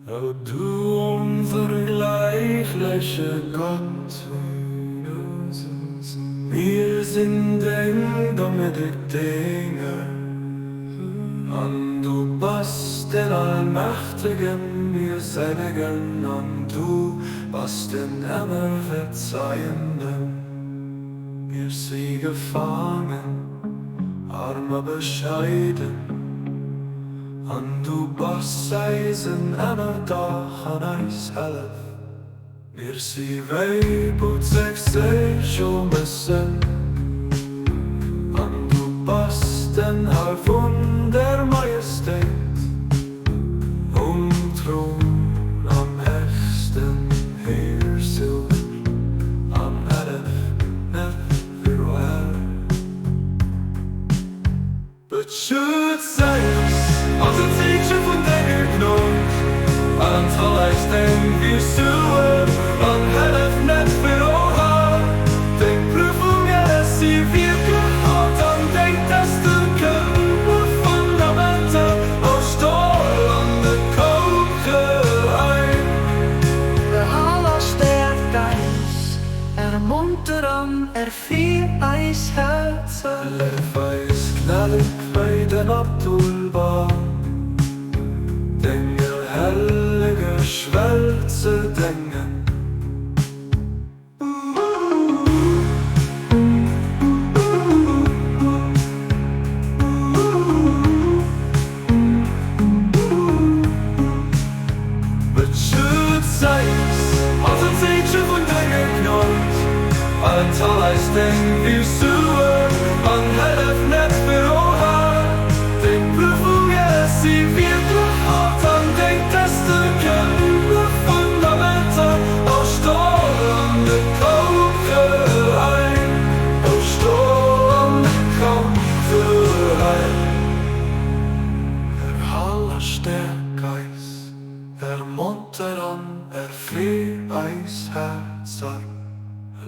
O du unvergleichliche Gott, wir sind eng damit Dinge, und du bist den Allmächtigen, wir seligen, und du bist den immer Verzeihenden. Wir sie gefangen, arme bescheiden, und du bist eisen immer da an eis helf. Wir sie weibut sich missen, und du bist den Halb von der Majestät, Thron am höchsten Heer Silber, am Helf everywhere. Beschützt sei uns, als ein Zeichen von deiner Gnade, an alles den wir suchen, an Helf nicht für Oha. Den Prüfungen sie wirklich hart, an denk, dass du Körper Fundamente aus Stahl an der Kocherei. Der allerstärkt Geist, ermuntern, erfiel eis Herzen. Leef eis knallig bei den Abdulbar, Dinge hellige Schwälze denken. Beschützt seis, als ein Zeichen von deiner Gnade, an alles den wir suchen, an Helf nicht für Oha. Den Prüfungen sie wirklich hart, an denk, dass du Körper Fundamente aus Stahl an der Kocherei, aus Stahl an der Kocherei. Der allerstärkt Geist, ermuntern, erfriert eis Herz.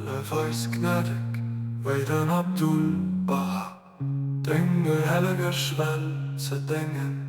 Leef eis gnädig, bei den Abdul Baha, Dinge heiliger Schwälze denken.